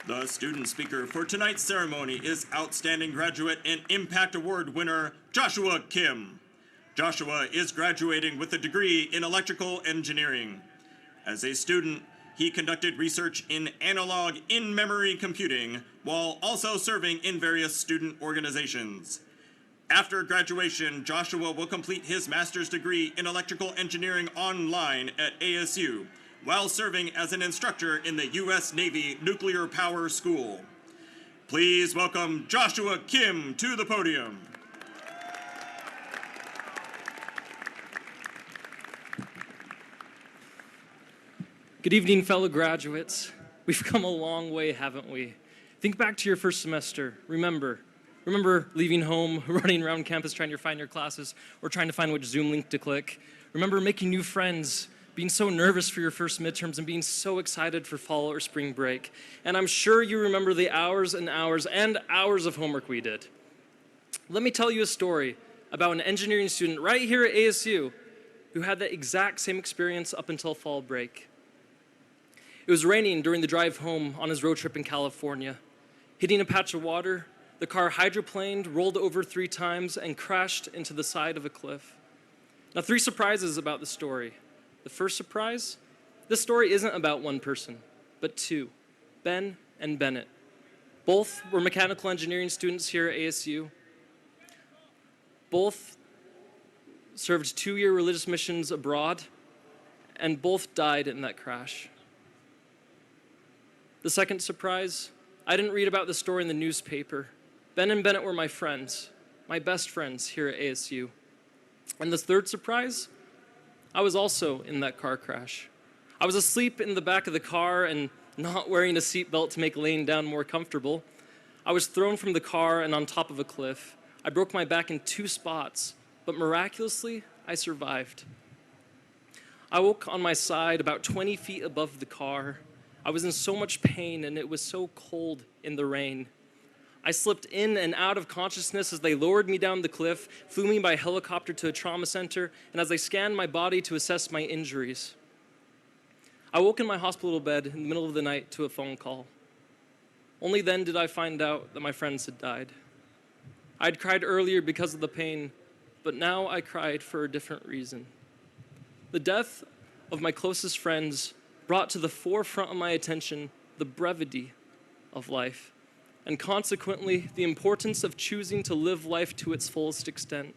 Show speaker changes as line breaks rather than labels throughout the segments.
The student speaker for tonight's ceremony is Outstanding Graduate and Impact Award winner Joshua Kim. Joshua is graduating with a degree in electrical engineering. As a student, he conducted research in analog in-memory computing while also serving in various student organizations. After graduation, Joshua will complete his master's degree in electrical engineering online at ASU, while serving as an instructor in the U.S. Navy Nuclear Power School. Please welcome Joshua Kim to the podium.
Good evening, fellow graduates. We've come a long way, haven't we? Think back to your first semester. Remember leaving home, running around campus trying to find your classes, or trying to find which Zoom link to click. Remember making new friends, being so nervous for your first midterms, and being so excited for fall or spring break. And I'm sure you remember the hours and hours and hours of homework we did. Let me tell you a story about an engineering student right here at ASU who had the exact same experience up until fall break. It was raining during the drive home on his road trip in California. Hitting a patch of water, the car hydroplaned, rolled over 3 times, and crashed into the side of a cliff. Now, 3 surprises about the story. The first surprise, this story isn't about one person, but 2, Ben and Bennett. Both were mechanical engineering students here at ASU. Both served 2-year religious missions abroad, and both died in that crash. The second surprise, I didn't read about the story in the newspaper. Ben and Bennett were my friends, my best friends here at ASU. And the third surprise, I was also in that car crash. I was asleep in the back of the car and not wearing a seatbelt to make laying down more comfortable. I was thrown from the car and on top of a cliff. I broke my back in 2 spots, but miraculously, I survived. I woke on my side about 20 feet above the car. I was in so much pain and it was so cold in the rain. I slipped in and out of consciousness as they lowered me down the cliff, flew me by helicopter to a trauma center, and as they scanned my body to assess my injuries. I woke in my hospital bed in the middle of the night to a phone call. Only then did I find out that my friends had died. I'd cried earlier because of the pain, but now I cried for a different reason. The death of my closest friends brought to the forefront of my attention the brevity of life, and consequently, the importance of choosing to live life to its fullest extent.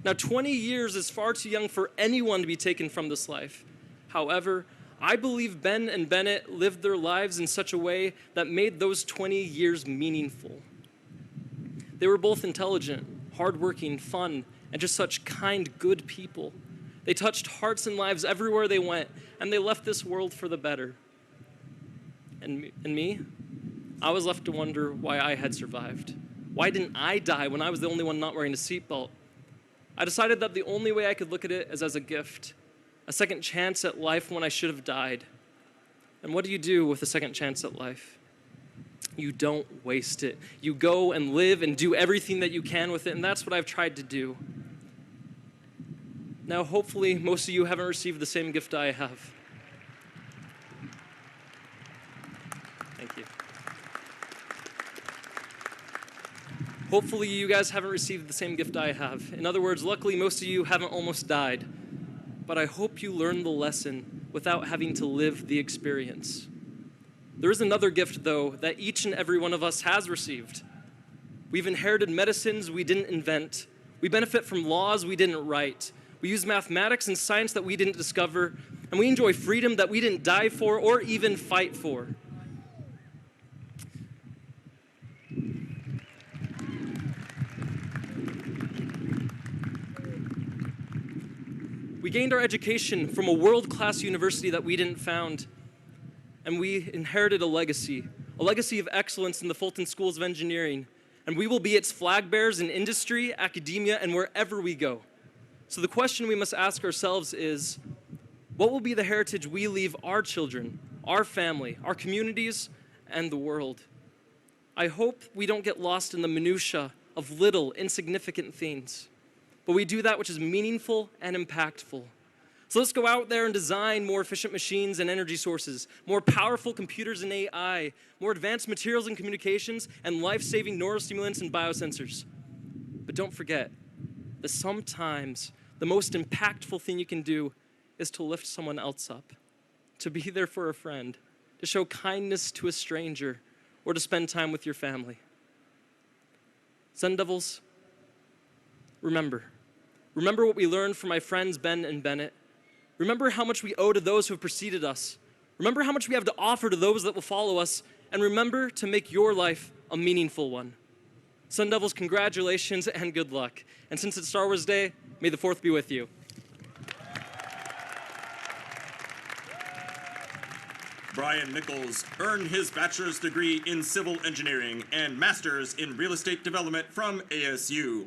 Now, 20 years is far too young for anyone to be taken from this life. However, I believe Ben and Bennett lived their lives in such a way that made those 20 years meaningful. They were both intelligent, hardworking, fun, and just such kind, good people. They touched hearts and lives everywhere they went, and they left this world for the better. And me? I was left to wonder why I had survived. Why didn't I die when I was the only one not wearing a seatbelt? I decided that the only way I could look at it is as a gift, a second chance at life when I should have died. And what do you do with a second chance at life? You don't waste it. You go and live and do everything that you can with it, and that's what I've tried to do. Now, hopefully, most of you haven't received the same gift I have. Thank you. Hopefully, you guys haven't received the same gift I have. In other words, luckily, most of you haven't almost died. But I hope you learned the lesson without having to live the experience. There is another gift, though, that each and every one of us has received. We've inherited medicines we didn't invent. We benefit from laws we didn't write. We use mathematics and science that we didn't discover. And we enjoy freedom that we didn't die for or even fight for. We gained our education from a world-class university that we didn't found, and we inherited a legacy of excellence in the Fulton Schools of Engineering, and we will be its flag bearers in industry, academia, and wherever we go. So the question we must ask ourselves is, what will be the heritage we leave our children, our family, our communities, and the world? I hope we don't get lost in the minutia of little, insignificant things, but we do that which is meaningful and impactful. So let's go out there and design more efficient machines and energy sources, more powerful computers and AI, more advanced materials and communications, and life-saving neurostimulants and biosensors. But don't forget that sometimes the most impactful thing you can do is to lift someone else up, to be there for a friend, to show kindness to a stranger, or to spend time with your family. Sun Devils, remember what we learned from my friends Ben and Bennett. Remember how much we owe to those who have preceded us. Remember how much we have to offer to those that will follow us. And remember to make your life a meaningful one. Sun Devils, congratulations and good luck. And since it's Star Wars Day, may the 4th be with you.
Brian Nichols earned his bachelor's degree in civil engineering and master's in real estate development from ASU.